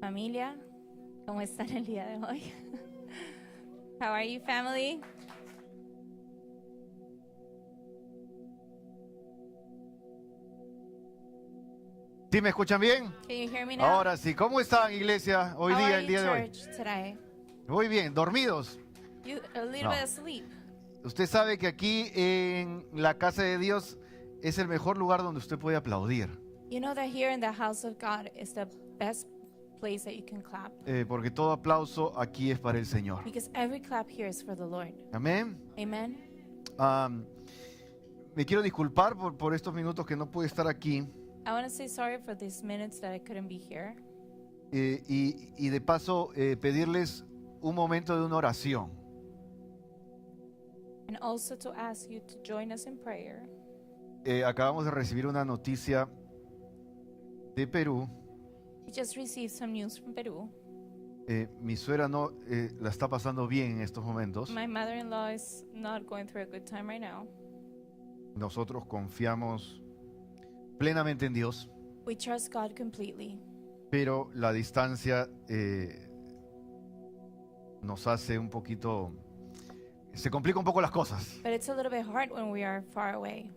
Familia, ¿cómo están el día de hoy? How are you, family? ¿Sí me escuchan bien? Can you hear me now? Ahora sí. ¿Cómo están, iglesia, hoy How día, are el you, día de hoy? church, today? Muy bien, dormidos. You a little No. bit asleep. Usted sabe que aquí en la casa de Dios es el mejor lugar donde usted puede aplaudir. You know that here in the house of God is the best place that you can clap, Porque todo aplauso aquí es para el Señor. because every clap here is for the Lord. Amén. Amen. Me quiero disculpar por estos minutos que no pude estar aquí. I want to say sorry for these minutes that I couldn't be here, Y de paso pedirles un momento de una oración. and also to ask you to join us in prayer. Acabamos de recibir una noticia de Perú. We just received some news from Peru. Mi suegra no la está pasando bien en estos momentos. My mother-in-law is not going through a good time right now. Nosotros confiamos plenamente en Dios, We trust God completely, pero la distancia nos hace un poquito, se complica un poco las cosas. but it's a little bit hard when we are far away.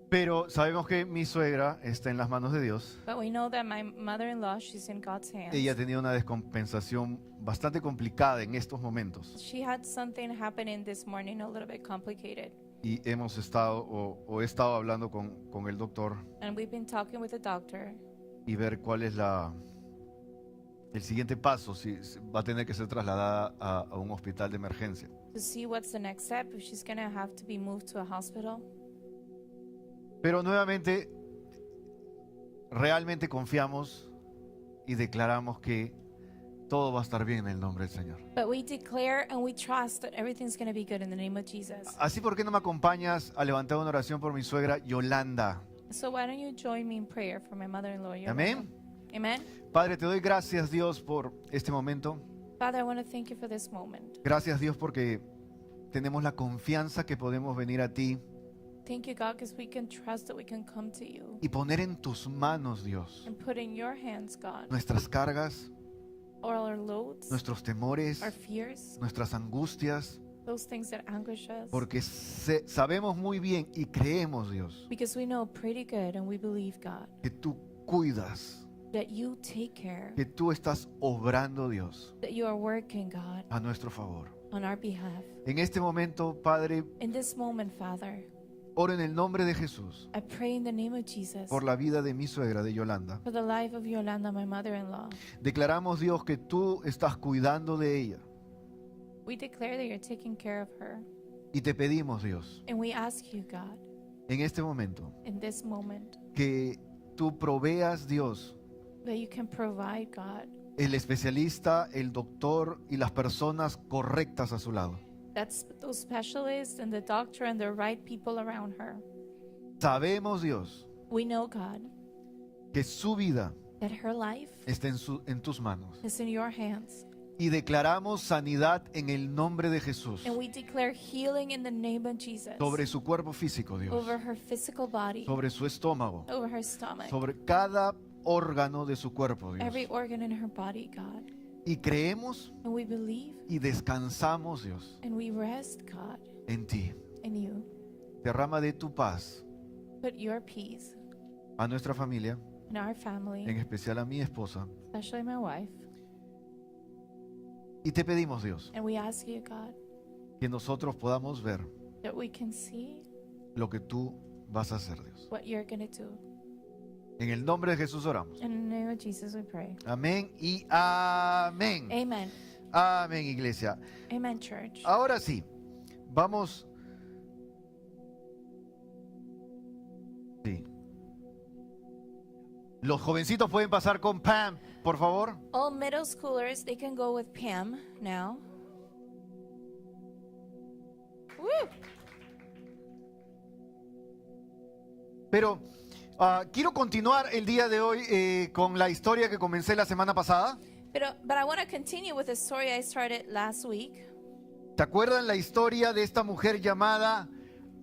Pero sabemos que mi suegra está en las manos de Dios. But we know that my mother-in-law, she's in God's hands. Ella ha tenido una descompensación bastante complicada en estos momentos. She had something happening this morning a little bit complicated. Y hemos estado, o he estado hablando con el doctor And we've been talking with the doctor y ver cuál es el siguiente paso, si va a tener que ser trasladada a un hospital de emergencia. to see what's the next step, if she's going to have to be moved to a hospital. Pero nuevamente, realmente confiamos y declaramos que todo va a estar bien en el nombre del Señor. But we declare and we trust that everything's going to be good in the name of Jesus. Así, ¿por qué no me acompañas a levantar una oración por mi suegra Yolanda? So why don't you join me in prayer for my mother-in-law? Yolanda? Amén. Amen. Padre, te doy gracias, Dios, por este momento. Father, I want to thank you for this moment. Gracias, Dios, porque tenemos la confianza que podemos venir a ti Thank you, God, because we can trust that we can come to you y poner en tus manos, Dios, and put in your hands, God, nuestras cargas, all our loads, nuestros temores, our fears, nuestras angustias, those things that anguish us. porque sabemos muy bien y creemos, Dios, Because we know pretty good and we believe, God, que tú cuidas, that you take care, que tú estás obrando, Dios, that you are working, God, a nuestro favor. on our behalf. En este momento, Padre, In this moment, Father, oro en el nombre de Jesús I pray in the name of Jesus por la vida de mi suegra, de Yolanda. for the life of Yolanda, my mother-in-law. Declaramos, Dios, que tú estás cuidando de ella We declare that you're taking care of her. y te pedimos, Dios, And we ask you, God, en este momento, in this moment, que tú proveas, Dios, that you can provide, God, el especialista, el doctor y las personas correctas a su lado. that's those specialists and the doctor and the right people around her. Sabemos, Dios, We know, God, que su vida that her life está en tus manos. is in your hands. Y declaramos sanidad en el nombre de Jesús And we declare healing in the name of Jesus sobre su cuerpo físico, Dios, over her physical body, sobre su estómago, over her stomach, sobre cada órgano de su cuerpo, Dios. every organ in her body, God. Y creemos And we believe y descansamos, Dios, and we rest, God, en ti. in you. Derrama de tu paz Put your peace a nuestra familia, in our family, en especial a mi esposa. especially my wife. Y te pedimos, Dios, And we ask you, God, que nosotros podamos ver that we can see lo que tú vas a hacer, Dios. what you're going to do. En el nombre de Jesús oramos. In the name of Jesus we pray. Amén y amén. Amen. Amén, iglesia. Amen, church. Ahora sí, vamos. Sí. Los jovencitos pueden pasar con Pam, por favor. All middle schoolers, they can go with Pam now. Woo! Pero quiero continuar el día de hoy con la historia que comencé la semana pasada. But I want to continue with the story I started last week. ¿Te acuerdan la historia de esta mujer llamada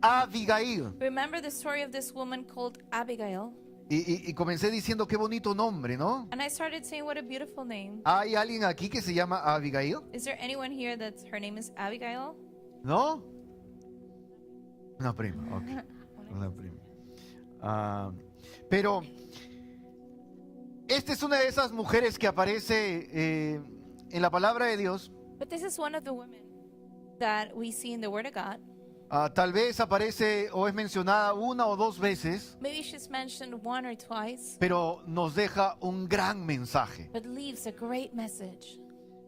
Abigail? Remember the story of this woman called Abigail? Y comencé diciendo qué bonito nombre, ¿no? And I started saying, what a beautiful name. ¿Hay alguien aquí que se llama Abigail? Is there anyone here that's her name is Abigail? ¿No? Una prima, ok. Una prima. Pero esta es una de esas mujeres que aparece en la palabra de Dios. But this is one of the women that we see in the Word of God. Tal vez aparece o es mencionada una o dos veces, Maybe she's mentioned one or twice, pero nos deja un gran mensaje. but leaves a great message.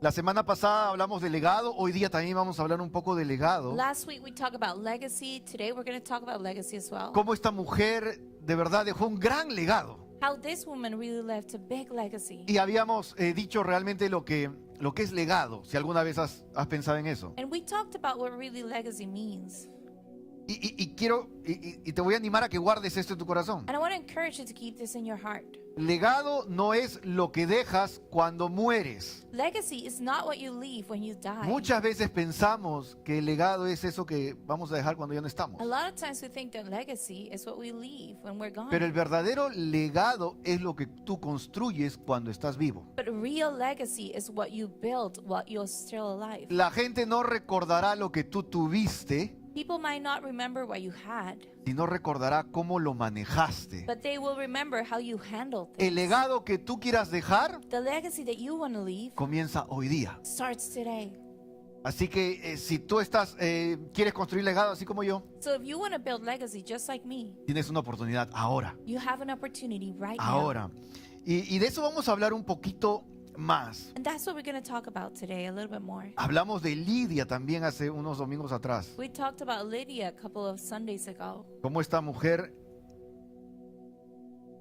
La semana pasada hablamos de legado, hoy día también vamos a hablar un poco de legado. Last week we talked about legacy. Today we're going to talk about legacy as well. Cómo esta mujer de verdad dejó un gran legado. How this woman really left a big legacy. Y habíamos dicho realmente lo que es legado, si alguna vez has pensado en eso. And we talked about what really legacy means. Y te voy a animar a que guardes esto en tu corazón. And I want to encourage you to keep this in your heart. Legado no es lo que dejas cuando mueres. Legacy is not what you leave when you die. Muchas veces pensamos que el legado es eso que vamos a dejar cuando ya no estamos. A lot of times we think that legacy is what we leave when we're gone. Pero el verdadero legado es lo que tú construyes cuando estás vivo. But real legacy is what you build while you're still alive. La gente no recordará lo que tú tuviste, People might not remember what you had, sino recordará cómo lo manejaste. but they will remember how you handled El things. legado que tú quieras dejar The legacy that you want to leave comienza hoy día. starts today. Así que si tú quieres construir legado así como yo, So if you want to build legacy just like me, tienes una oportunidad ahora. you have an opportunity right now. Ahora. Y de eso vamos a hablar un poquito más. And that's what we're going to talk about today a little bit more. Hablamos de Lidia también hace unos domingos atrás. We talked about Lydia a couple of Sundays ago. Cómo esta mujer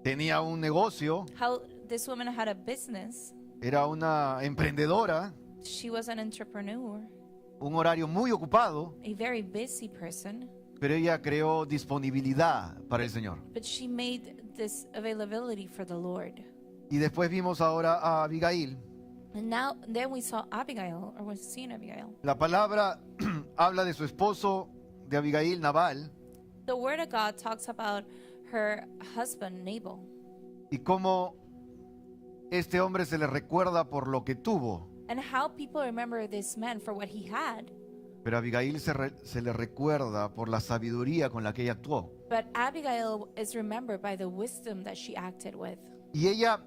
tenía un negocio, How this woman had a business. era una emprendedora, She was an entrepreneur, un horario muy ocupado, a very busy person, pero ella creó disponibilidad para el Señor. but she made this availability for the Lord. Y después vimos ahora a Abigail. And then we saw Abigail, or we've seen Abigail. La palabra habla de su esposo, de Abigail, Nabal, The Word of God talks about her husband, Nabal, y cómo este hombre se le recuerda por lo que tuvo, and how people remember this man for what he had. pero a Abigail se le recuerda por la sabiduría con la que ella actuó. But Abigail is remembered by the wisdom that she acted with. Y ella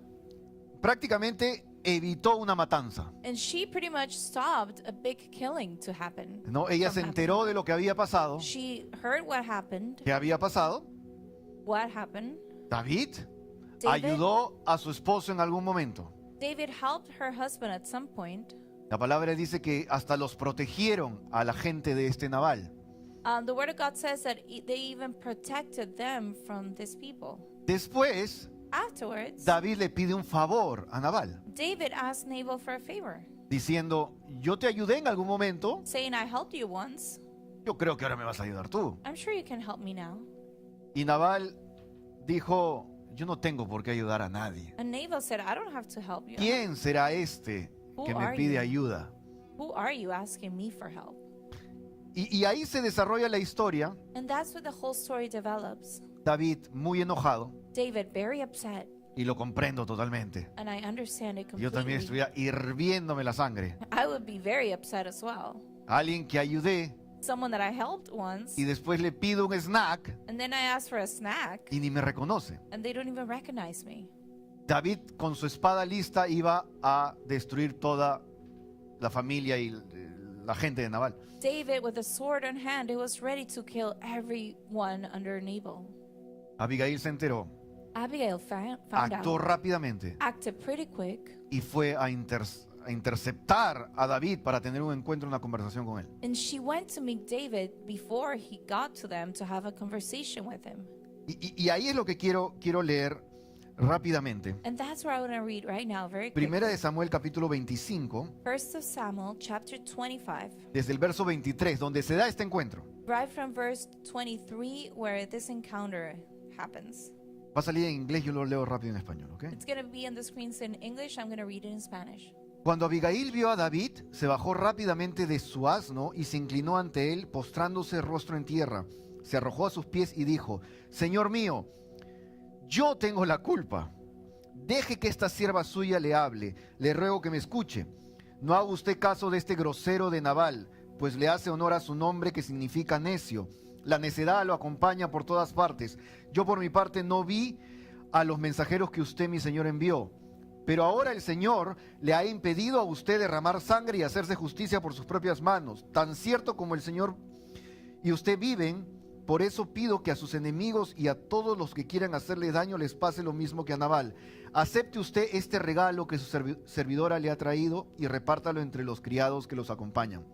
prácticamente evitó una matanza, And she pretty much stopped a big killing to happen. ¿no? Ella se from enteró de lo que había pasado. happening. She heard what happened. ¿Qué había pasado? What happened? David David, ayudó a su esposo en algún momento. David helped her husband at some point. La palabra dice que hasta los protegieron a la gente de este Nabal. The Word of God says that they even protected them from these people. Después, Afterwards, David le pide un favor a Nabal, David asked Nabal for a favor, diciendo, yo te ayudé en algún momento, saying, I helped you once. yo creo que ahora me vas a ayudar tú. I'm sure you can help me now. Y Nabal dijo, yo no tengo por qué ayudar a nadie. And Nabal said, I don't have to help you. ¿Quién será este que me pide ayuda? Who are you asking me for help? Y ahí se desarrolla la historia. And that's where the whole story develops. David muy enojado, David very upset, y lo comprendo totalmente. and I understand it Yo también completely. estuviera hirviéndome la sangre. I would be very upset as well. Alguien que ayudé Someone that I helped once, y después le pido un snack and then I ask for a snack, y ni me reconoce. and they don't even recognize me. David con su espada lista iba a destruir toda la familia y la gente de Nabal. David, with a sword in hand, he was ready to kill everyone under Nabal. Abigail se enteró, Abigail found actuó out, rápidamente acted pretty quick, y fue a interceptar a David para tener un encuentro, una conversación con él. and she went to meet David before he got to them to have a conversation with him. Y ahí es lo que quiero leer rápidamente. And that's where I want to read right now, very Primera de quickly. Samuel capítulo 25, First of Samuel, chapter 25, desde el verso 23, donde se da este encuentro. right from verse 23, where this encounter happens. Va a salir en inglés, yo lo leo rápido en español, ¿ok? It's going to be on the screens in English. I'm going to read it in Spanish. Cuando Abigail vio a David, se bajó rápidamente de su asno y se inclinó ante él, postrándose rostro en tierra. Se arrojó a sus pies y dijo, Señor mío, yo tengo la culpa. Deje que esta sierva suya le hable. Le ruego que me escuche. No haga usted caso de este grosero de Nabal, pues le hace honor a su nombre, que significa necio. La necedad lo acompaña por todas partes. Yo por mi parte no vi a los mensajeros que usted, mi señor, envió. Pero ahora el Señor le ha impedido a usted derramar sangre y hacerse justicia por sus propias manos. Tan cierto como el Señor y usted viven, por eso pido que a sus enemigos y a todos los que quieran hacerle daño les pase lo mismo que a Nabal. Acepte usted este regalo que su servidora le ha traído y repártalo entre los criados que los acompañan.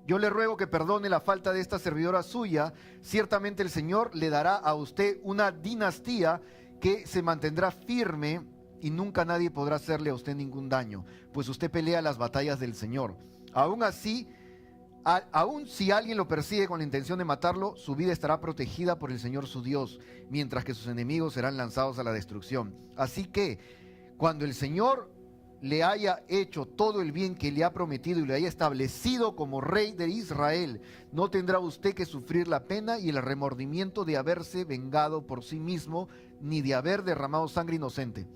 Yo le ruego que perdone la falta de esta servidora suya. Ciertamente el Señor le dará a usted una dinastía que se mantendrá firme y nunca nadie podrá hacerle a usted ningún daño, pues usted pelea las batallas del Señor. Aún así, aún si alguien lo persigue con la intención de matarlo, su vida estará protegida por el Señor su Dios, mientras que sus enemigos serán lanzados a la destrucción. Así que, cuando el Señor le haya hecho todo el bien que le ha prometido y le haya establecido como rey de Israel, no tendrá usted que sufrir la pena y el remordimiento de haberse vengado por sí mismo, ni de haber derramado sangre inocente.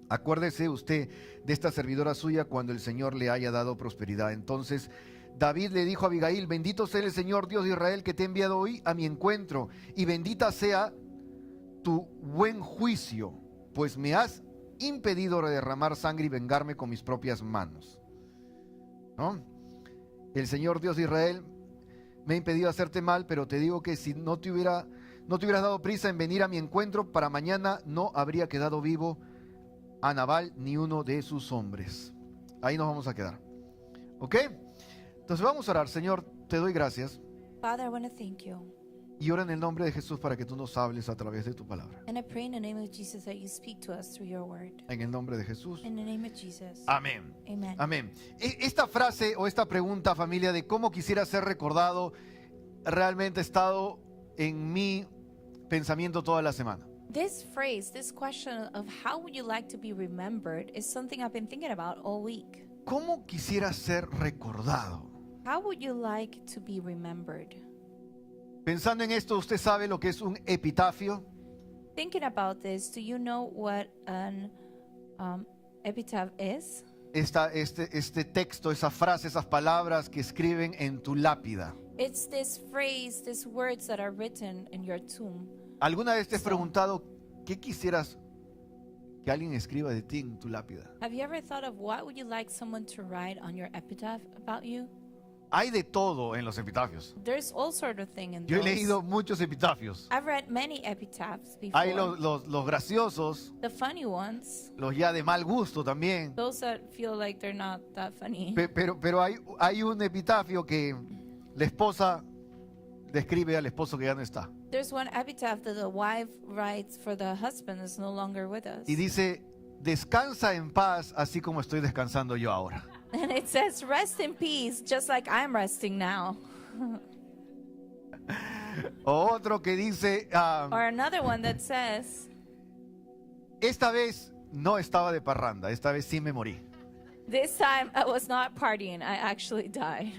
Acuérdese usted de esta servidora suya cuando el Señor le haya dado prosperidad. Entonces David le dijo a Abigail: bendito sea el Señor Dios de Israel, que te ha enviado hoy a mi encuentro, y bendita sea tu buen juicio, pues me has impedido derramar sangre y vengarme con mis propias manos. ¿No? El Señor Dios de Israel me ha impedido hacerte mal, pero te digo que si no te hubieras dado prisa en venir a mi encuentro, para mañana no habría quedado vivo a Nabal ni uno de sus hombres. Ahí nos vamos a quedar. ¿Ok? Entonces vamos a orar. Señor, te doy gracias. Father, I want to thank you. Y ora en el nombre de Jesús para que tú nos hables a través de tu palabra. And I pray in the name of Jesus that you speak to us through your word. En el nombre de Jesús. In the name of Jesus. Amén. Amen. Amén. Esta frase o esta pregunta, familia, de cómo quisiera ser recordado, realmente ha estado en mi pensamiento toda la semana. This phrase, this question of how would you like to be remembered is something I've been thinking about all week. ¿Cómo quisiera ser recordado? How would you like to be remembered? Pensando en esto, ¿usted sabe lo que es un epitafio? Thinking about this, do you know what an epitaph is? Este texto, esa frase, esas palabras que escriben en tu lápida. It's this phrase, these words that are written in your tomb. ¿Alguna vez te has preguntado qué quisieras que alguien escriba de ti en tu lápida? Have you ever thought of what would you like someone to write on your epitaph about you? Hay de todo en los epitafios. There's all sort of thing in Yo he those. leído muchos epitafios. I've read many epitaphs before. Hay los graciosos, The funny ones, los ya de mal gusto también. those that feel like they're not that funny. Pero hay un epitafio que la esposa describe al esposo que ya no está. There's one epitaph that the wife writes for the husband is no longer with us. Y dice: descansa en paz, así como estoy descansando yo ahora. And it says, rest in peace, just like I'm resting now. O otro que dice: Or another one that says, esta vez no estaba de parranda, esta vez sí me morí. this time I was not partying, I actually died.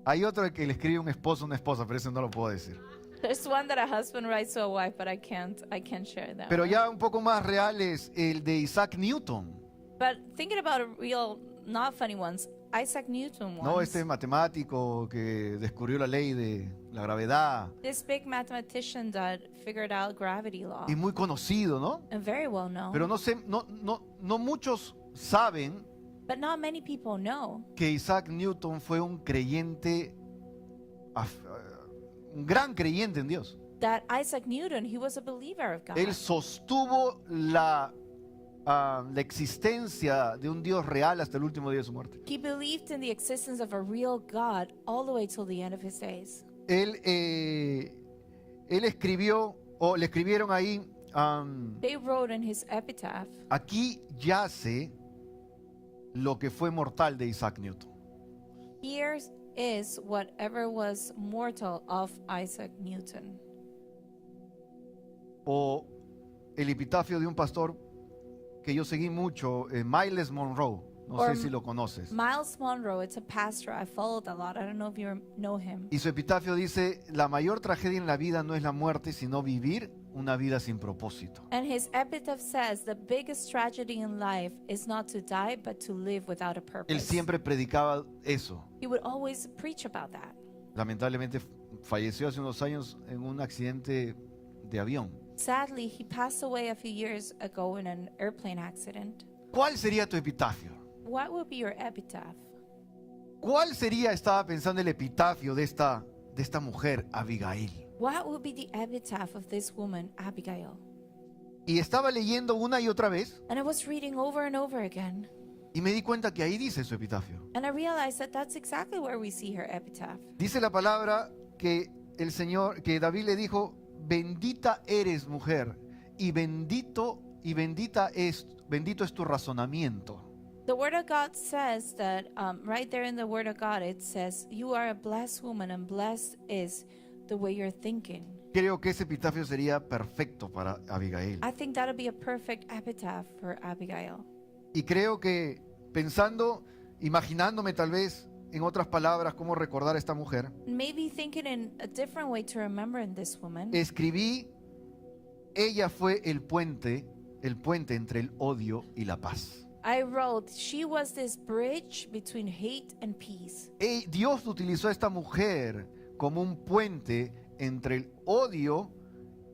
Hay otro que le escribe un esposo a una esposa, pero eso no lo puedo decir. There's one that a husband writes to a wife, but I can't share that. Pero one. ya un poco más real es el de Isaac Newton, But thinking about a real, not funny ones, Isaac Newton ¿no? ones. Este matemático que descubrió la ley de la gravedad This big mathematician that figured out gravity law. y muy conocido, ¿no? And very well known. Pero no muchos saben But not many people know que Isaac Newton fue un creyente, un gran creyente en Dios. that Isaac Newton, he was a believer of God. Él sostuvo la existencia de un Dios real hasta el último día de su muerte. He believed in the existence of a real God all the way till the end of his days. Él escribió, o le escribieron ahí, They wrote in his epitaph, aquí yace lo que fue mortal de Isaac Newton. here is whatever was mortal of Isaac Newton. O el epitafio de un pastor que yo seguí mucho, Miles Monroe. No Or sé si lo conoces. Miles Monroe, it's a pastor I followed a lot. I don't know if you know him. Y su epitafio dice, la mayor tragedia en la vida no es la muerte, sino vivir una vida sin propósito. And his epitaph says, the biggest tragedy in life is not to die, but to live without a Él purpose. siempre predicaba eso. He would always preach about that. Lamentablemente falleció hace unos años en un accidente de avión. Sadly, he passed away a few years ago in an airplane accident. ¿Cuál sería tu epitafio? What would be your epitaph? ¿Cuál sería, estaba pensando, el epitafio de esta mujer, Abigail? What would be the epitaph of this woman, Abigail? Y estaba leyendo una y otra vez And I was reading over and over again, y me di cuenta que ahí dice su epitafio. and I realized that that's exactly where we see her epitaph. Dice la palabra que que David le dijo, bendita eres mujer y bendito es tu razonamiento. The Word of God says that, right there in the Word of God, it says, you are a blessed woman, and blessed is the way you're thinking. Creo que ese epitafio sería perfecto para Abigail. I think that'll be a perfect epitaph for Abigail. Y creo que pensando, imaginándome tal vez en otras palabras cómo recordar a esta mujer, Maybe thinking in a different way to remember in this woman, escribí, ella fue el puente entre el odio y la paz. I wrote, she was this bridge between hate and peace. Dios utilizó a esta mujer como un puente entre el odio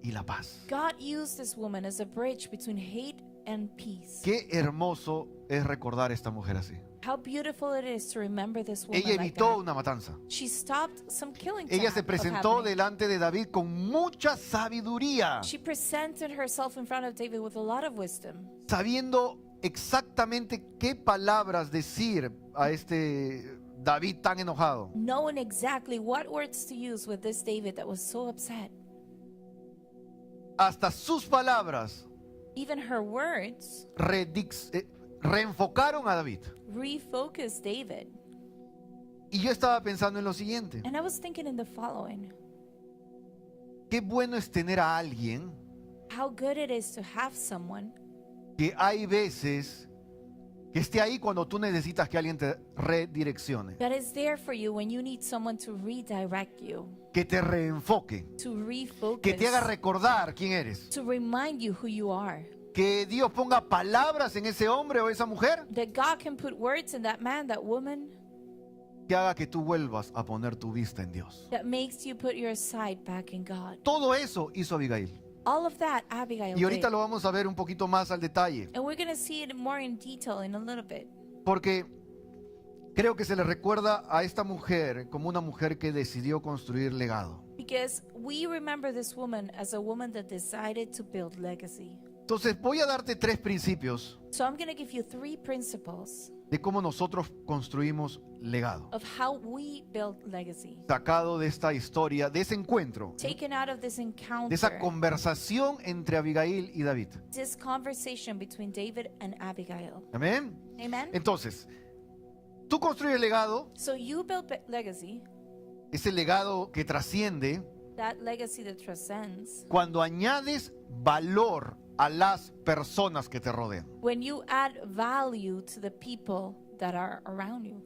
y la paz. God used this woman as a bridge between hate and peace. Qué hermoso es recordar a esta mujer así. How beautiful it is to remember this woman Ella like evitó that. una matanza. She stopped some killing Ella se of presentó happening. delante de David con mucha sabiduría, She presented herself in front of David with a lot of wisdom, sabiendo exactamente qué palabras decir a este David tan enojado. knowing exactly what words to use with this David that was so upset. Hasta sus palabras Even her words reenfocaron a David. refocused David. Y yo estaba pensando en lo siguiente. And I was thinking in the following: Qué bueno es tener a alguien how good it is to have someone que hay veces que esté ahí cuando tú necesitas que alguien te redireccione, that is there for you when you need someone to redirect you, que te reenfoque, to refocus, que te haga recordar quién eres, to remind you who you are. que Dios ponga palabras en ese hombre o esa mujer That God can put words in that man, that woman, que haga que tú vuelvas a poner tu vista en Dios. that makes you put your sight back in God. Todo eso hizo Abigail. All of that Abigail Y ahorita did. lo vamos a ver un poquito más al detalle, And we're going to see it more in detail in a little bit. porque creo que se le recuerda a esta mujer como una mujer que decidió construir legado. Because we remember this woman as a woman that decided to build legacy. Entonces voy a darte 3 principios So I'm going to give you 3 principles de cómo nosotros construimos legado, of how we build legacy. sacado de esta historia, de ese encuentro, Taken out of this de encounter, esa conversación entre Abigail y David. this conversation between David and Abigail. Amén. Amen? Entonces, tú construyes legado, So you build legacy, ese legado que trasciende, that legacy that transcends, cuando añades valor a las personas que te rodean. when you add value to the people that are around you.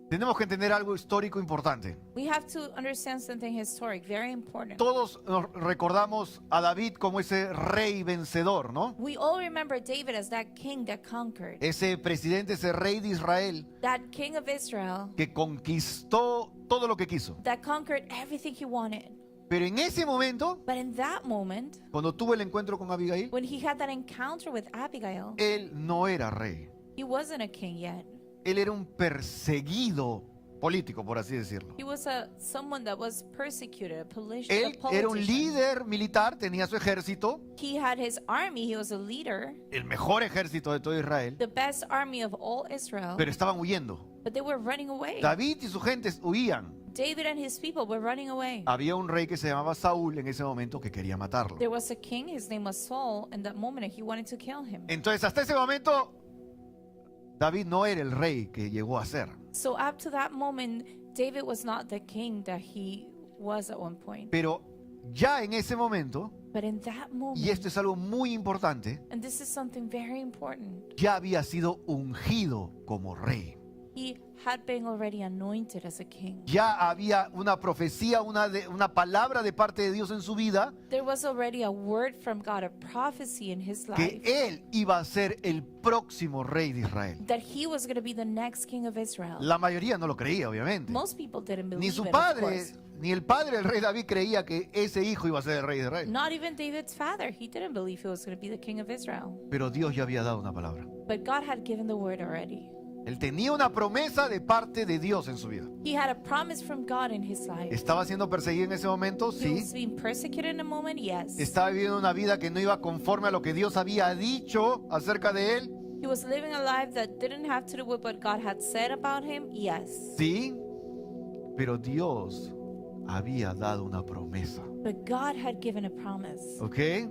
Tenemos que entender algo histórico importante. We have to understand something historic, very important. Todos nos recordamos a David como ese rey vencedor, ¿no? We all remember David as that king that conquered, Ese presidente, ese rey de Israel that king of Israel que conquistó todo lo que quiso. that conquered everything he wanted. Pero en ese momento, But in that moment, cuando tuvo el encuentro con Abigail, when he had that encounter with Abigail, él no era rey. he wasn't a king yet. Él era un perseguido político, por así decirlo. He was someone that was persecuted, a Él era un politician. líder militar, tenía su ejército, He had his army, he was a leader, el mejor ejército de todo Israel, the best army of all Israel, pero estaban huyendo. but they were running away. David y sus gentes huían. David and his people were running away. Había un rey que se llamaba Saúl en ese momento que quería matarlo. There was a king, his name was Saul, and that moment he wanted to kill him. Entonces, hasta ese momento, David no era el rey que llegó a ser. So up to that moment, David was not the king that he was at one point. Pero ya en ese momento, But in that moment, y esto es algo muy importante, and this is something very important, ya había sido ungido como rey. he had been already anointed as a king. Ya había una profecía, una palabra de parte de Dios en su vida, There was already a word from God, a prophecy in his que life, él iba a ser el próximo rey de Israel. that he was going to be the next king of Israel. La mayoría no lo creía, obviamente. Most people didn't Ni believe su it, of padre, course. ni el padre del rey David creía que ese hijo iba a ser el rey de Israel. Not even David's father. He didn't believe he was going to be the king of Israel. Pero Dios ya había dado una palabra. But God had given the word already. Él tenía una promesa de parte de Dios en su vida. He had a promise from God in his life. ¿Estaba siendo perseguido en ese momento? He was Sí. being persecuted in a moment, yes. ¿Estaba viviendo una vida que no iba conforme a lo que Dios había dicho acerca de él? He was living a life that didn't have to do with what God had said about him, yes. Sí. Pero Dios había dado una promesa. But God had given a promise. ¿Ok?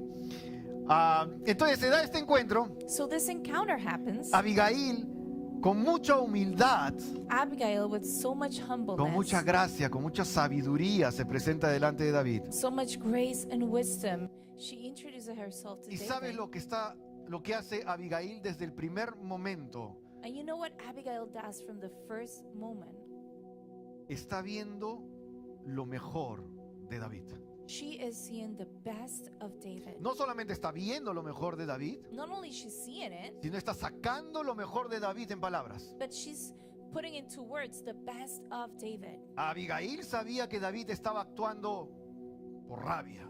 Entonces se da este encuentro. So this encounter happens. Abigail, con mucha humildad, Abigail, with so much con mucha humbleness, gracia, con mucha sabiduría, se presenta delante de David. so much grace and wisdom, she introduces herself to ¿Y sabes David. lo que hace Abigail desde el primer momento? And you know what Abigail does from the first moment? Está viendo lo mejor de David. She is seeing the best of David. No solamente está viendo lo mejor de David, Not only she's seeing it, sino está sacando lo mejor de David en palabras. but she's putting into words the best of David. Abigail sabía que David estaba actuando por rabia,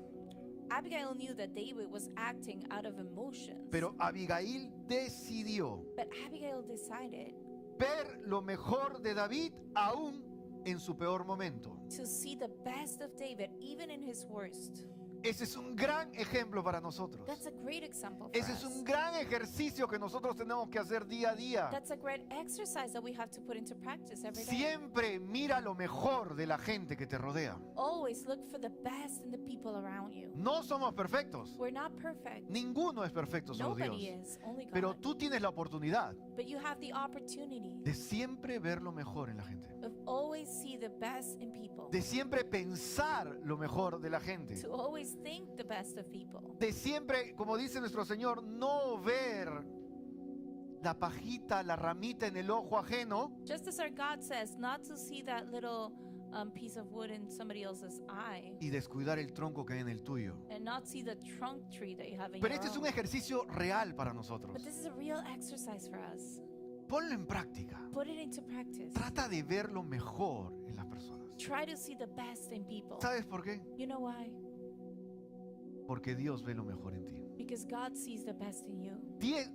Abigail knew that David was acting out of emotions. pero Abigail decidió But Abigail decided ver lo mejor de David aún en su peor momento. to see the best of David even in his worst. Ese es un gran ejemplo para nosotros. That's a great example for Ese es us. un gran ejercicio que nosotros tenemos que hacer día a día. That's a great exercise that we have to put into practice every day. Siempre mira lo mejor de la gente que te rodea. Always look for the best in the people around you. No somos perfectos. We're not perfect. Ninguno es perfecto, solo Nobody Dios. is, only God. Pero tú tienes la oportunidad But you have the opportunity de siempre ver lo mejor en la gente. of always see the best in people. De siempre pensar lo mejor de la gente. To always think the best of people. De siempre, como dice nuestro Señor, no ver la pajita, la ramita en el ojo ajeno, Just as our God says, not to see that little piece of wood in somebody else's eye y descuidar el tronco que hay en el tuyo. and not see the trunk tree that you have in Pero your este es un own. ejercicio real para nosotros. But this is a real exercise for us. Ponlo en práctica. Put it into practice. Trata de ver lo mejor en las personas. Try to see the best in people. ¿Sabes por qué? You know why? Porque Dios ve lo mejor en ti. Because God sees the best in you.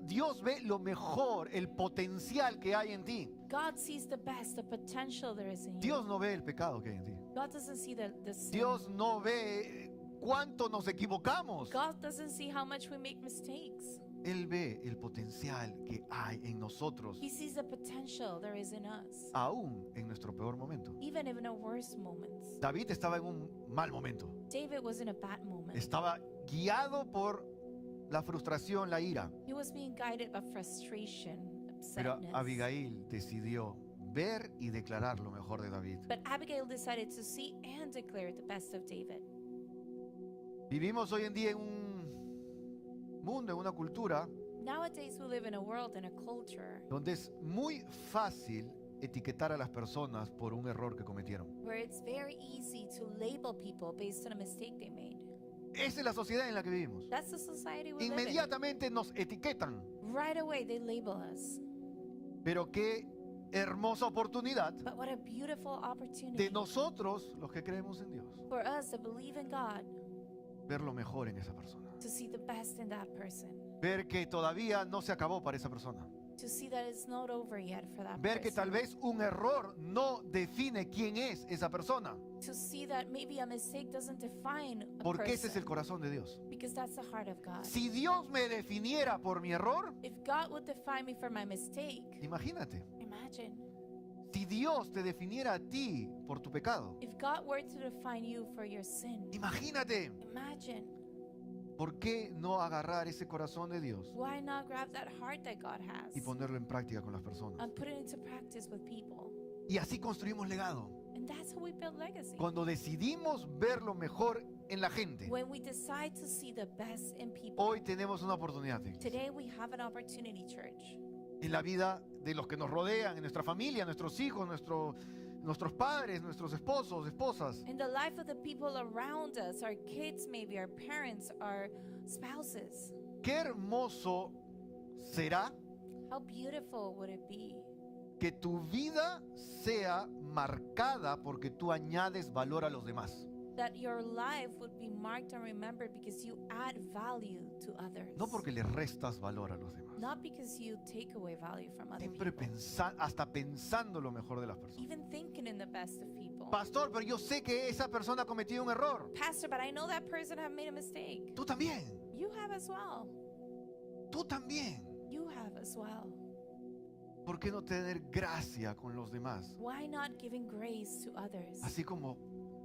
Dios ve lo mejor, el potencial que hay en ti. God sees the best, the potential there is in you. Dios no ve el pecado que hay en ti. God doesn't see the sin. Dios no ve cuánto nos equivocamos. God doesn't see how much we make mistakes. Él ve el potencial que hay en nosotros, He sees the potential there is in us, aún en nuestro peor momento. even in our worst moments. David estaba en un mal momento. David was in a bad moment. Estaba guiado por la frustración, la ira. He was being guided by frustration, Pero upsetness. Abigail decidió ver y declarar lo mejor de David. But Abigail decided to see and declare the best of David. Vivimos hoy en día en un mundo, en una cultura Nowadays we live in a world and a culture donde es muy fácil etiquetar a las personas por un error que cometieron. where it's very easy to label people based on a mistake they made. Esa es la sociedad en la que vivimos. That's the society we live in. Inmediatamente nos etiquetan. Right away they label us. Pero qué hermosa oportunidad But what a beautiful opportunity de nosotros, los que creemos en Dios, for us to believe in God, ver lo mejor en esa persona. to see the best in that person, Ver que todavía no se acabó para esa persona. to see that it's not over yet for that Ver que tal person, vez un error no define quién es esa persona. to see that maybe a mistake doesn't define a Porque ese es el person, corazón de Dios. because that's the heart of God. Si Dios me definiera por mi error, If God would define me for my mistake, imagínate. imagine. Si Dios te definiera a ti por tu pecado, If God were to define you for your sin, imagínate. imagine. ¿Por qué no agarrar ese corazón de Dios Why not grab that heart that God has y ponerlo en práctica con las personas? and put it into practice with people? Y así construimos legado. And that's how we build legacy. Cuando decidimos ver lo mejor en la gente. When we decide to see the best in people, Hoy tenemos una oportunidad, iglesia, today we have an opportunity, church, en la vida de los que nos rodean, en nuestra familia, nuestros hijos, nuestros padres, nuestros esposos, esposas. in the life of the people around us, our kids, maybe our parents, our spouses. Qué hermoso será How beautiful would it be que tu vida sea marcada porque tú añades valor a los demás. that your life would be marked and remembered because you add value to others, No porque le restas valor a los demás. not because you take away value from other Siempre people, hasta pensando lo mejor de las personas. even thinking in the best of people. Pastor, pero yo sé que esa persona ha cometido un error. Pastor, but I know that person have made a mistake. Tú también. You have as well. Tú también. You have as well. ¿Por qué no tener gracia con los demás? Why not giving grace to others? Así como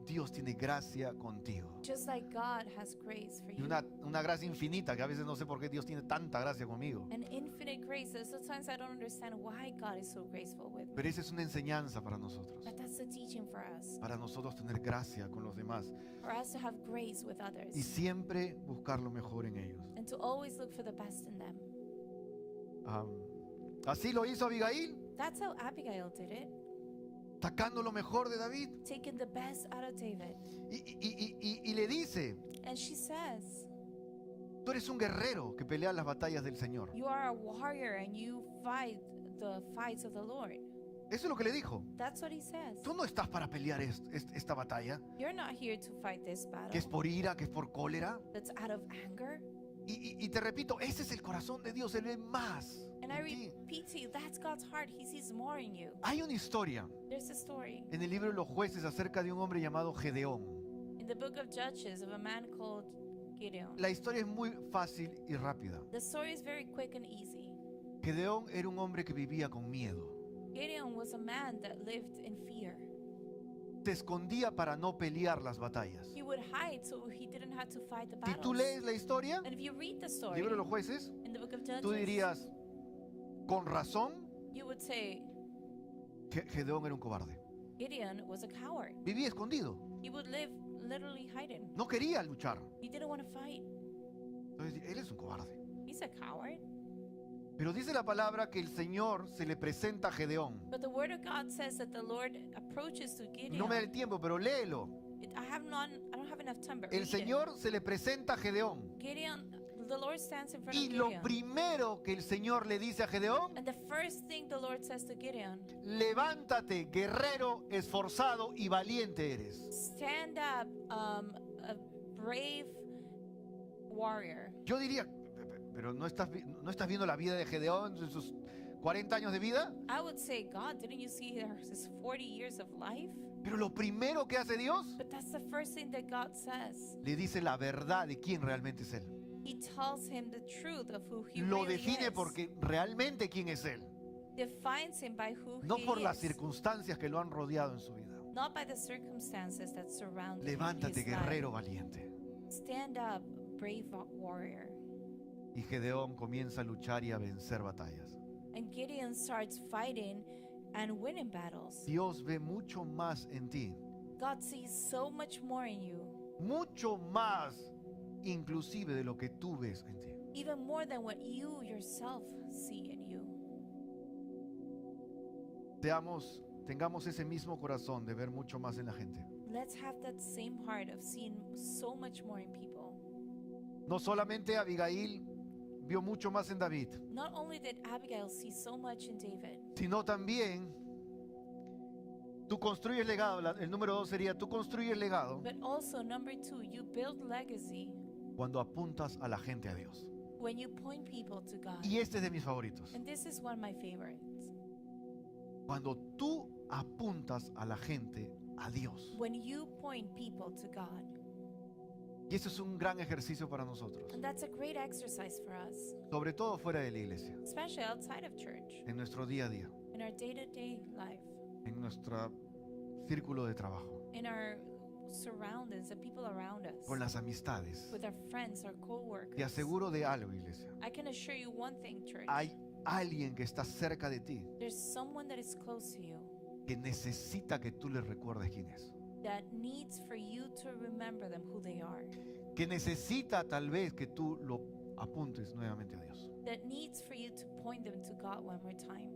Dios tiene gracia contigo. Just like God has grace for Y you. una gracia infinita que a veces no sé por qué Dios tiene tanta gracia conmigo. An infinite grace. And sometimes I don't understand why God is so graceful with me. Pero esa es una enseñanza para nosotros. But that's the teaching for us. Para nosotros tener gracia con los demás. For us to have grace with Y others. siempre buscar lo mejor en ellos. And to always look for the best in them. Así lo hizo Abigail, That's how Abigail did it. sacando lo mejor de David. Taking the best out of David. Y le dice, And she says, tú eres un guerrero que pelea las batallas del Señor. you are a warrior and you fight the fights of the Lord. Eso es lo que le dijo. That's what he says. Tú no estás para pelear esta batalla, You're not here to fight this que es battle por ira, que es por cólera. that's out of anger. Y te repito, ese es el corazón de Dios, Él ve más And I en ti. repeat to you, that's God's heart. He sees more in you. Hay una historia There's a story en el libro de los jueces acerca de un hombre llamado Gedeón. in the book of Judges of a man called Gideon. La historia es muy fácil y rápida. The story is very quick and easy. Gedeón era un hombre que vivía con miedo. Gideon was a man that lived in fear. Te escondía para no pelear las batallas. He would hide so he didn't have to fight the Si tú battles. lees la historia, And if you read the el story libro de los jueces, in the book of tú Judges, dirías, con razón, you would say que Gedeón era un cobarde. Gideon was a coward. Vivía escondido. He would live literally hiding. No quería luchar. He didn't want to fight. Entonces, él es un cobarde. He's a coward. Pero dice la palabra que el Señor se le presenta a Gedeón. But the word of God says that the Lord approaches to Gideon. No me da el tiempo, pero léelo. I don't have enough time, but El read Señor se le presenta a Gedeón. it. Gideon, the Lord stands in front Y of lo Gideon. primero que el Señor le dice a Gedeón, And the first thing the Lord says to Gideon, levántate, guerrero, esforzado y valiente eres. stand up, a brave warrior. Yo diría, pero no estás viendo la vida de Gedeón en sus 40 años de vida. I would say, God, didn't you see his 40 years of life? Pero lo primero que hace Dios, But that's the first thing that God says. le dice la verdad de quién realmente es Él. He tells him the truth of who he Lo really define is. porque realmente quién es Él. Defines him by who No he por las is. circunstancias que lo han rodeado en su vida. Not by the circumstances that surround him in Levántate, his guerrero valiente. life. Stand up, brave warrior. Y Gedeón comienza a luchar y a vencer batallas. And Gideon starts fighting and winning battles. Dios ve mucho más en ti. God sees so much more in you, Mucho más inclusive de lo que tú ves en ti. even more than what you yourself see in you. Tengamos ese mismo corazón de ver mucho más en la gente. Let's have that same heart of seeing so much more in people. No solamente Abigail vio mucho más en David, Not only did Abigail see so much in David, sino también tú construyes legado. El número 2 sería, tú construyes legado but also number 2, you build legacy cuando apuntas a la gente a Dios. when you point people to God. Y este es de mis favoritos. And this is one of my favorites. Cuando tú apuntas a la gente a Dios. When you point people to God. Y eso es un gran ejercicio para nosotros, And that's a great exercise for us, sobre todo fuera de la iglesia, especially outside of church, en nuestro día a día, in our day-to-day life, en nuestro círculo de trabajo, in our surroundings, the people around us, con las amistades. with our friends, our co-workers. Te aseguro de algo, iglesia. I can assure you one thing, church. Hay alguien que está cerca de ti There's someone that is close to you que necesita que tú le recuerdes quién es. that needs for you to remember them who they are, que necesita tal vez que tú lo apuntes nuevamente a Dios, that needs for you to point them to God one more time,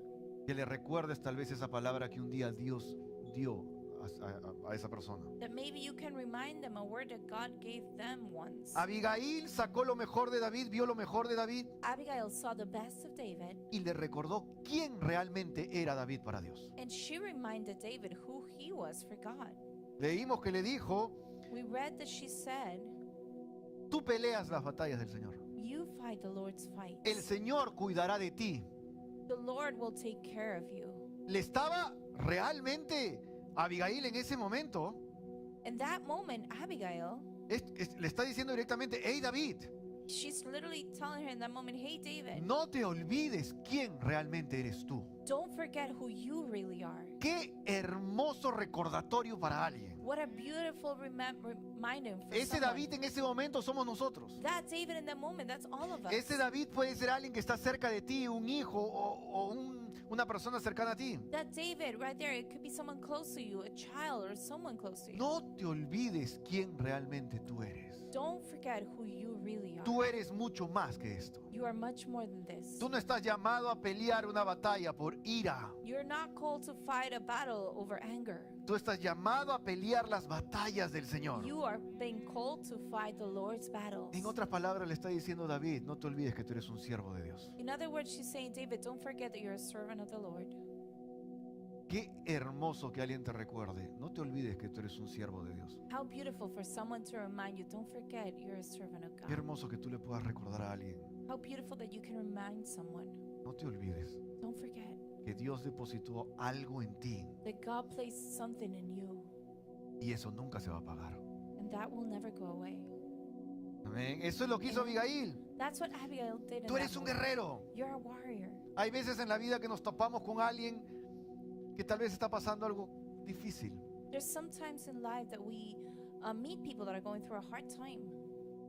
que le recuerdes tal vez esa palabra que un día Dios dio a esa persona. that maybe you can remind them a word that God gave them once. Abigail sacó lo mejor de David, vio lo mejor de David Abigail saw the best of David, y le recordó quién realmente era David para Dios. and she reminded David who he was for God. Leímos que le dijo, We read that she said, tú peleas las batallas del Señor. you fight the Lord's fight. El Señor cuidará de ti. The Lord will take care of you. Le estaba realmente Abigail en ese momento, In that moment, Abigail, le está diciendo directamente, hey David, she's literally telling her in that moment, hey David, no te olvides quién realmente eres tú. don't forget who you really are. Qué hermoso recordatorio para alguien. What a beautiful reminder for Ese someone. David en ese momento somos nosotros. That David in that moment, that's all of us. Ese David puede ser alguien que está cerca de ti, un hijo o una persona cercana a ti. That David right there, it could be someone close to you, a child or someone close to you. No te olvides quién realmente tú eres. Don't forget who you really are. Tú eres mucho más que esto. You are much more than this. Tú no estás llamado a pelear una batalla por ira. You're not called to fight a battle over anger. Tú estás llamado a pelear las batallas del Señor. You are being called to fight the Lord's battles. En otras palabras le está diciendo David, no te olvides que tú eres un siervo de Dios. In other words, she's saying, David, don't forget that you're a servant of the Lord. Qué hermoso que alguien te recuerde. No te olvides que tú eres un siervo de Dios. How beautiful for someone to remind you, don't forget you're a servant of Qué God. hermoso que tú le puedas recordar a alguien. How beautiful that you can remind someone, No te olvides don't forget que Dios depositó algo en ti that God placed something in you, y eso nunca se va a apagar. and that will never go away. Amén. Eso es lo que hizo Abigail. That's what Abigail did in Tú that eres un moment. guerrero. You're a warrior. Hay veces en la vida que nos topamos con alguien que tal vez está pasando algo difícil There's sometimes in life that we meet people that are going through a hard time,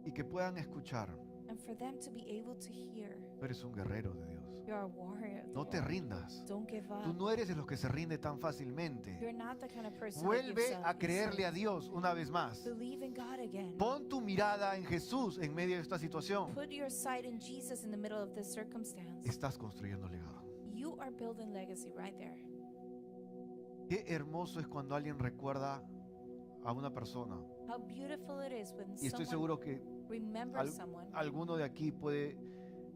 y que puedan escuchar. and for them to be able to hear, Tú eres un guerrero de Dios. you're a warrior of the No te Lord. rindas. Don't give Tú up. no eres de los que se rinde tan fácilmente. You're not the kind of person that Vuelve gives up a creerle a easily. Dios una vez más. Believe in God again. Pon tu mirada en Jesús en medio de esta situación. Put your sight in Jesus in the middle of this circumstance. Estás construyendo legado. You are building legacy right there. Qué hermoso es cuando alguien recuerda a una persona. How beautiful it is when Y estoy someone seguro que remembers someone. alguno de aquí puede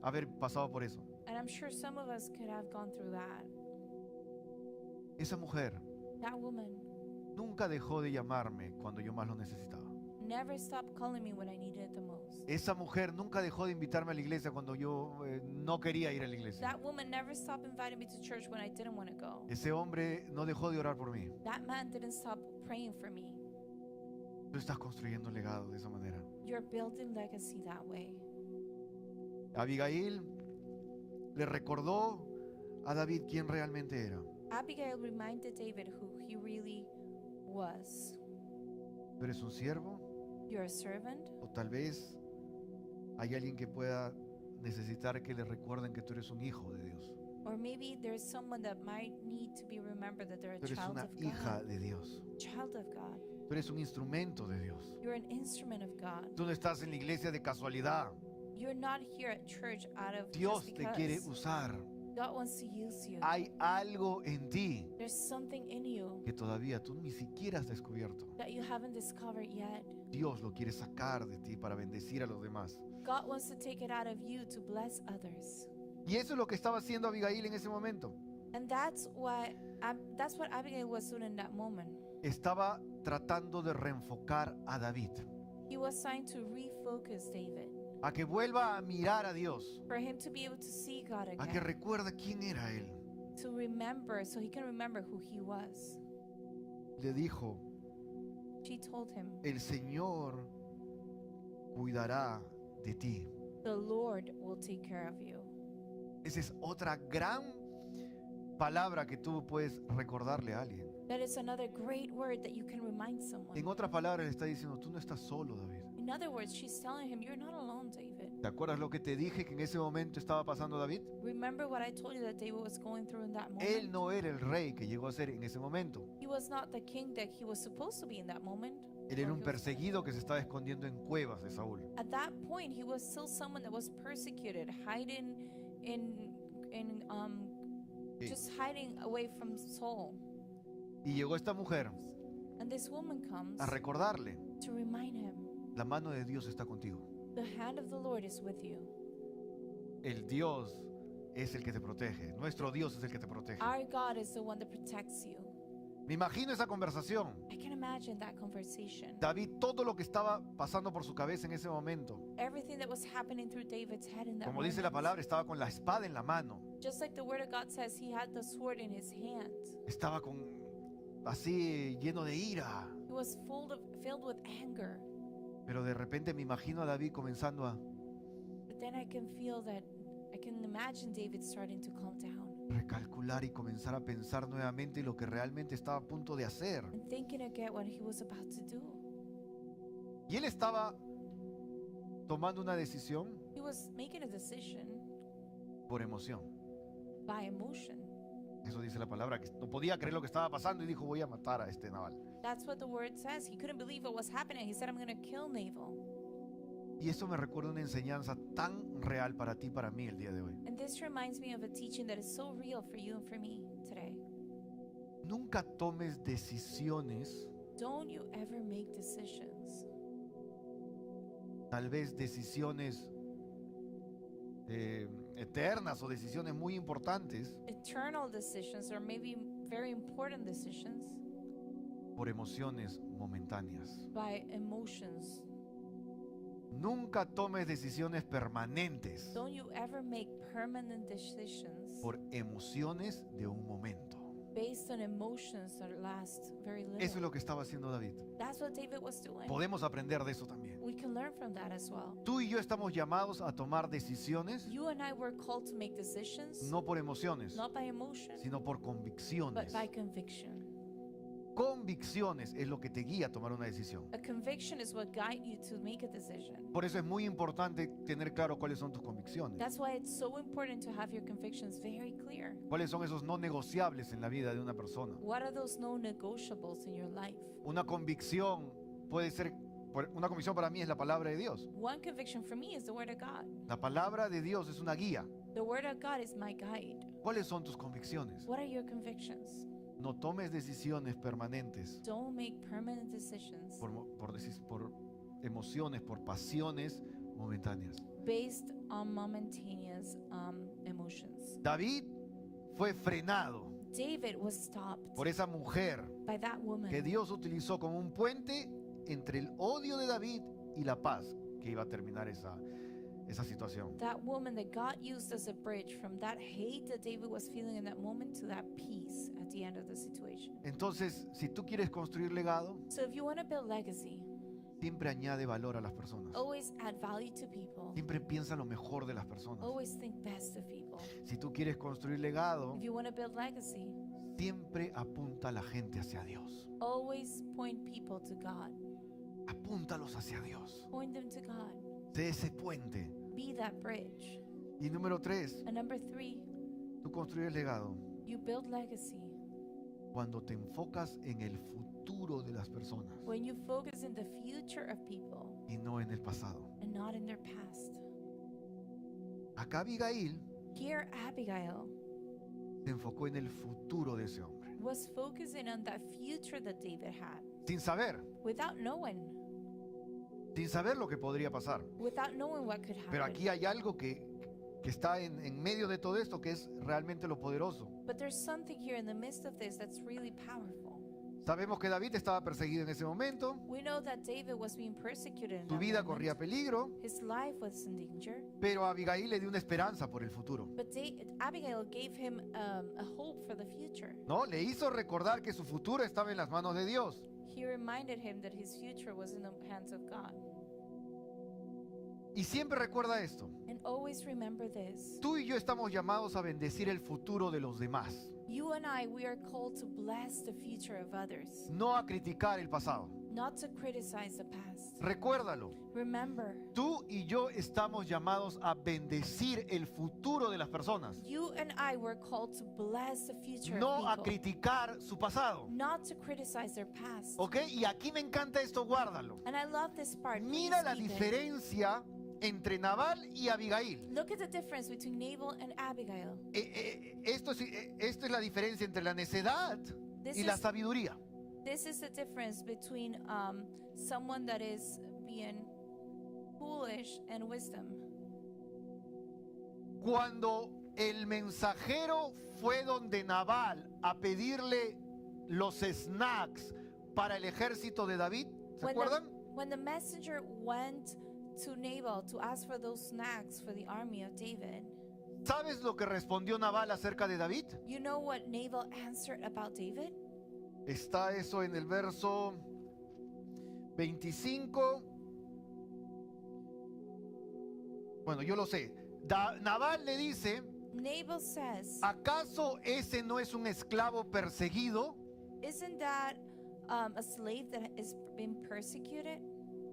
haber pasado por eso. And I'm sure some of us could have gone through that. Esa mujer That woman nunca dejó de llamarme cuando yo más lo necesitaba. never stopped calling me when I needed it the most. Esa mujer nunca dejó de invitarme a la iglesia cuando yo no quería ir a la iglesia. That woman never stopped inviting me to church when I didn't want to go. Ese hombre no dejó de orar por mí. That man didn't stop praying for me. Tú estás construyendo legado de esa manera. You're building legacy that way. Abigail le recordó a David quién realmente era. Abigail reminded David who he really was. ¿Tú eres un siervo? You're a servant, O tal vez hay alguien que pueda necesitar que le recuerden que tú eres un hijo de Dios. or maybe there's someone that might need to be remembered that they're a Tú eres child una of hija God. de Dios. Child of God. Tú eres un instrumento de Dios. You're an instrument of God. Tú no estás en la iglesia de casualidad. You're not here at church out of Dios just te quiere because. usar. God wants to use you. Hay algo en ti There's something in you que todavía tú ni siquiera has descubierto. that you haven't discovered yet. Dios lo quiere sacar de ti para bendecir a los demás. God wants to take it out of you to bless others. Y eso es lo que estaba haciendo Abigail en ese momento. And that's what Abigail was doing in that moment. Estaba tratando de reenfocar a David, He was trying to refocus David, a que vuelva a mirar a Dios, for him to be able to see God a que again, recuerde quién era él. to remember, so he can remember who he was. Le dijo, She told him, el Señor cuidará de ti. the Lord will take care of you. Esa es otra gran palabra que tú puedes recordarle a alguien. That is another great word that you can remind someone. En otras palabras le está diciendo, tú no estás solo, David. In other words, she's telling him, you're not alone, David. ¿Te acuerdas lo que te dije que en ese momento estaba pasando David? Remember what I told you that David was going through in that Él moment? no era el rey que llegó a ser en ese momento. He was not the king that he was supposed to be in that moment. Él era or un he was- perseguido que se estaba escondiendo en cuevas de Saúl. At that point, he was still someone that was persecuted, hiding Sí. just hiding away from Saul. Y llegó esta mujer And this woman comes a recordarle, to remind him, la mano de Dios está contigo. the hand of the Lord is with you. El Dios es el que te protege. Nuestro Dios es el que te protege. Our God is the one that protects you. Me imagino esa conversación. I can imagine that conversation. David, todo lo que estaba pasando por su cabeza en ese momento. Everything that was happening through David's head in that Como dice la moment. palabra, estaba con la espada en la mano. Just like the word of God says, he had the sword in his hand. Estaba así lleno de ira. He was filled with anger. Pero de repente me imagino a David comenzando a But then I can imagine David starting to calm down recalcular y comenzar a pensar nuevamente lo que realmente estaba a punto de hacer. and thinking again what he was about to do. Y él estaba tomando una decisión He was making a decision por emoción. by emotion. Eso dice la palabra, que no podía creer lo que estaba pasando y dijo, voy a matar a este Nabal. That's what the word says. He couldn't believe what was happening. He said, I'm going to kill Nabal. Y eso me recuerda una enseñanza tan real para ti y para mí el día de hoy. And this reminds me of a teaching that is so real for you and for me today. Nunca tomes decisiones, Don't you ever make decisions, tal vez decisiones eternas o decisiones muy importantes, eternal decisions, or maybe very important decisions, por emociones momentáneas. by emotions. Nunca tomes decisiones permanentes Don't you ever make permanent decisions por emociones de un momento. based on emotions that last very Eso es little. lo que estaba haciendo David. That's what David was doing. Podemos aprender de eso también. We can learn from that as well. Tú y yo estamos llamados a tomar decisiones You and I were called to make decisions, no por emociones, not by emotion, sino por but convicciones. by conviction. Convicciones es lo que te guía a tomar una decisión. A conviction is what guides you to make a decision. Por eso es muy importante tener claro cuáles son tus convicciones. That's why it's so important to have your convictions very clear. Cuáles son esos no negociables en la vida de una persona. What are those no-negotiables in your life? Una convicción puede ser, una convicción para mí es la palabra de Dios. One conviction for me is the Word of God. La palabra de Dios es una guía. The Word of God is my guide. ¿Cuáles son tus convicciones? What are your convictions? No tomes decisiones permanentes Don't make permanent decisions por emociones, por pasiones momentáneas. based on momentaneous emotions. David fue frenado David was stopped por esa mujer by that woman que Dios utilizó como un puente entre el odio de David y la paz que iba a terminar esa situación. that woman that God used as a bridge from that hate that David was feeling in that moment to that peace at the end of the situation. Entonces, si tú quieres construir legado, So if you want to build legacy, siempre añade valor a las personas. always add value to people. Siempre piensa lo mejor de las personas. Always think best of people. Si tú quieres construir legado, If you want to build legacy, siempre apunta a la gente hacia Dios. always point people to God. Apúntalos hacia Dios. Point them to God. Sé ese puente. Be that bridge. Y número 3, And number 3, tú construyes legado you build legacy cuando te enfocas en el futuro de las personas when you focus in the future of people y no en el pasado. and not in their past. Acá Abigail Here, Abigail se enfocó en el futuro de ese hombre, was focusing on that future that David had sin saber lo que podría pasar. without knowing what could Pero happen. aquí hay algo que está en medio de todo esto, que es realmente lo poderoso. But there's something here in the midst of this that's really powerful. Sabemos que David estaba perseguido en ese momento, We know that David was being persecuted in su that vida moment. corría peligro, His life was in danger. pero Abigail le dio una esperanza por el futuro, But Abigail gave him a hope for the future. ¿no? Le hizo recordar que su futuro estaba en las manos de Dios. He reminded him that his future was in the hands of God. Y siempre recuerda esto: And always remember this. tú y yo estamos llamados a bendecir el futuro de los demás, You and I, we are called to bless the future of others, no a criticar el pasado. not to criticize the past. Recuérdalo. Remember, Tú y yo estamos llamados a bendecir el futuro de las personas, you and I were called to bless the future no a of people, criticar su pasado. not to criticize their past. ¿Ok? Y aquí me encanta esto, guárdalo. And I love this part. Mira Please la keep it. diferencia entre Nabal y Abigail. Look at the difference between Nabal and Abigail. Esto es la diferencia entre la necedad This y la is- sabiduría. This is the difference between someone that is being foolish and wisdom. Cuando el mensajero fue donde Nabal a pedirle los snacks para el ejército de David, ¿se acuerdan? When the messenger went to Nabal to ask for those snacks for the army of David, ¿Sabes lo que respondió Nabal acerca de David? you know what Nabal answered about David? Está eso en el verso 25. Bueno, yo lo sé. Nabal le dice, Nabal says, ¿acaso ese no es un esclavo perseguido? isn't that a slave that is being persecuted?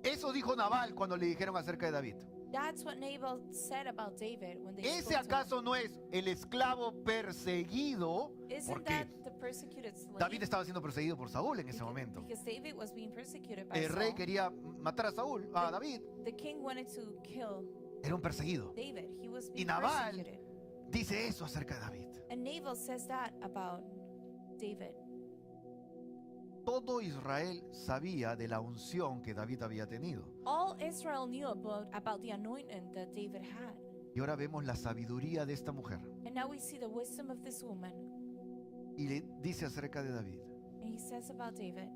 Eso dijo Nabal cuando le dijeron acerca de David. That's what Nabal said about David when they ¿Ese spoke to him. acaso no es el esclavo perseguido? Isn't Porque that the persecuted slave? David estaba siendo perseguido por Saúl en ese Because- momento. Because David was being persecuted by El rey Saul. quería matar a Saúl, a David. The king wanted to kill Era un perseguido. David. He was Y being Nabal persecuted. dice eso acerca de David. And Nabal says that about David. Todo Israel sabía de la unción que David había tenido. All Israel knew about the anointing that David had. Y ahora vemos la sabiduría de esta mujer. And now we see the wisdom of this woman. Y le dice acerca de David, And he says about David,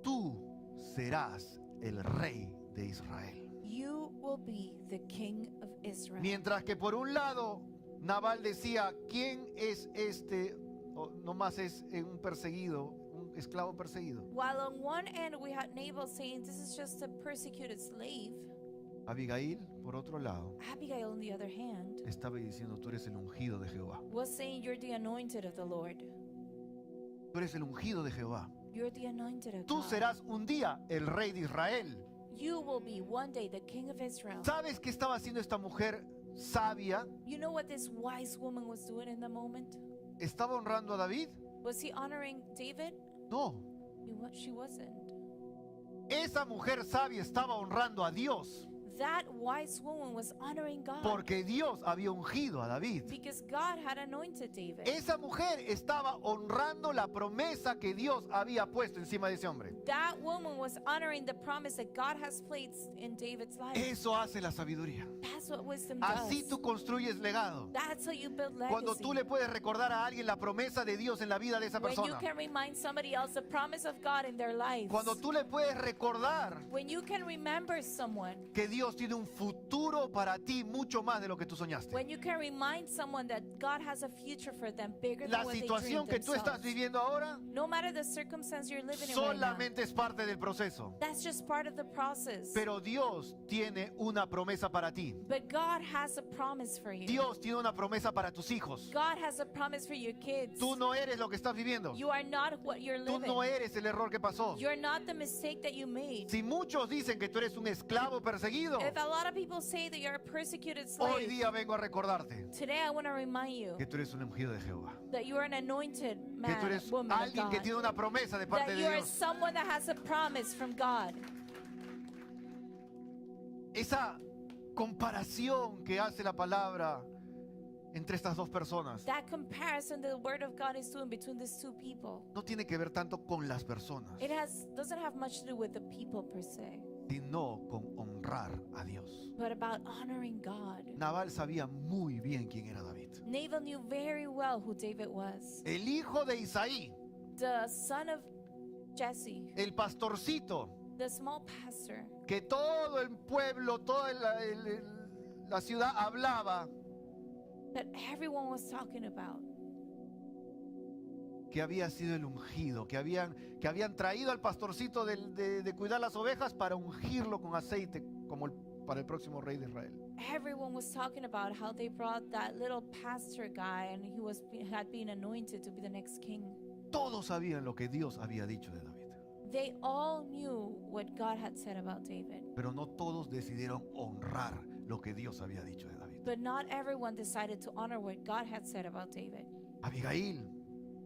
tú serás el rey de Israel. you will be the king of Israel. Mientras que por un lado Nabal decía, ¿quién es este? O nomás es un perseguido, un esclavo perseguido. While on one end we had Nabal saying this is just a persecuted slave, Abigail, por otro lado, Abigail on the other hand estaba diciendo, tú eres el ungido de Jehová. was saying you're the anointed of the Lord. Tú eres el ungido de Jehová. You're the anointed of Tú God. serás un día el rey de Israel. You will be one day the king of Israel. ¿Sabes qué estaba haciendo esta mujer sabia? You know what this wise woman was doing in the moment? ¿Estaba honrando a David? Was he honoring David? No. She wasn't. Esa mujer sabia estaba honrando a Dios That wise woman was honoring God porque Dios había ungido a David. because God had anointed David. Esa mujer estaba honrando la promesa que Dios había puesto encima de ese hombre. That woman was honoring the promise that God has placed in David's life. Eso hace la sabiduría. That's what wisdom Así does. tú construyes legado. That's how you build Cuando legacy. tú le puedes recordar a alguien la promesa de Dios en la vida de esa When you persona. can remind somebody else the promise of God in their lives. Cuando tú le puedes recordar When you can remember someone. que Dios tiene un futuro para ti mucho más de lo que tú soñaste. When you can remind someone that God has a future for them bigger La than what they situación dreamed que tú estás themselves. viviendo ahora No matter the circumstance you're living in right now, solamente es parte del proceso. that's just part of the process. Pero Dios tiene una promesa para ti. But God has a promise for you. Dios tiene una promesa para tus hijos. God has a promise for your kids. Tú no eres lo que estás viviendo. You are not what you're Tú living. no eres el error que pasó. You're not the mistake that you made. Si muchos dicen que tú eres un esclavo perseguido, If a lot of people say that you're a persecuted hoy slave, día vengo a recordarte today I want to remind you que tú eres un ungido de Jehová. that you are an anointed Que tú man, eres woman of alguien que God. tiene una promesa de parte That de you are Dios. someone that has a promise from God. Esa comparación que hace la palabra entre estas dos personas That comparison that the Word of God is doing between these two people, no tiene que ver tanto con las personas, it doesn't have much to do with the people per se, sino con honrar a Dios. but about honoring God. Nabal sabía muy bien quién era David. Nabal knew very well who David was, El hijo de Isaí, the son of Jesse, el pastorcito, the small pastor que todo el pueblo, toda la ciudad hablaba, that everyone was talking about. que había sido el ungido, que habían traído al pastorcito de cuidar las ovejas para ungirlo con aceite como para el próximo rey de Israel. Everyone was talking about how they brought that little pastor guy and had been anointed to be the next king. todos sabían lo que Dios había dicho de David. They all knew what God had said about David. Pero no todos decidieron honrar lo que Dios había dicho de David. But not everyone decided to honor what God had said about David. Abigail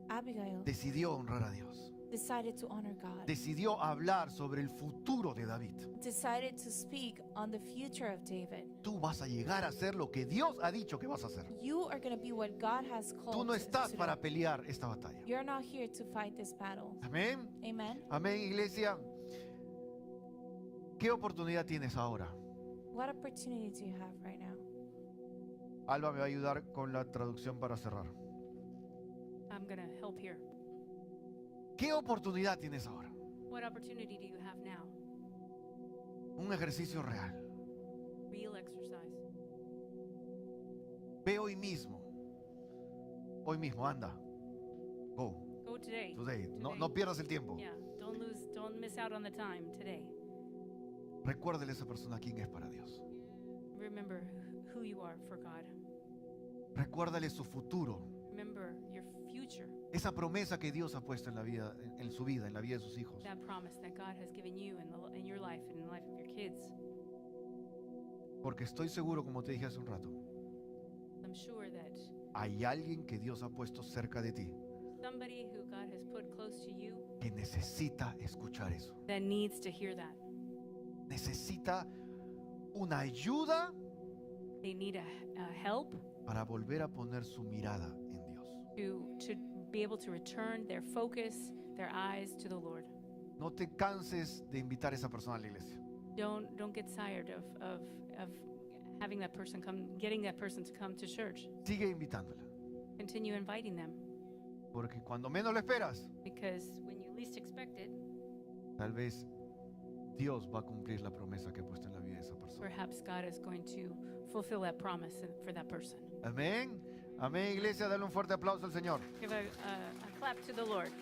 Abigail decidió honrar a Dios. decided to honor God. Decidió hablar sobre el futuro de David. Decided to speak on the future of David. Tú vas a llegar a ser lo que Dios ha dicho que vas a hacer. You are going to be what God has called Tú no to estás do. para pelear esta batalla. You're not here to fight this battle. Amén. Amen. Amén, iglesia. ¿Qué oportunidad tienes ahora? What opportunity do you have right now? Alba me va a ayudar con la traducción para cerrar. I'm going to help here. ¿Qué oportunidad tienes ahora? What opportunity do you have now? Un ejercicio real. Real exercise. Ve hoy mismo. Hoy mismo, anda. Go. Go today. Today. No, Today. no pierdas el tiempo. Yeah, don't miss out on the time today. Recuérdale a esa persona quién es para Dios. Remember who you are for God. Recuérdale su futuro. Remember your future, Esa promesa que Dios ha puesto en la vida, en su vida, en la vida de sus hijos. that promise that God has given you in your life and in the life of your kids. Porque estoy seguro, como te dije hace un rato, I'm sure that hay alguien que Dios ha puesto cerca de ti somebody who God has put close to you que necesita escuchar eso. that needs to hear that. Necesita una ayuda They need a help para volver a poner su mirada en Dios. to be able to return their focus, their eyes to the Lord. No te canses de invitar a esa persona a la iglesia. Don't get tired of having that person come, getting that person to come to church. Sigue invitándola. Continue inviting them, Porque cuando menos lo esperas, because when you least expect it, tal vez Dios va a cumplir la promesa que ha puesto en la vida de esa persona. perhaps God is going to fulfill that promise for that person. Amén. Amén, iglesia. Dale un fuerte aplauso al Señor. Give a clap to the Lord.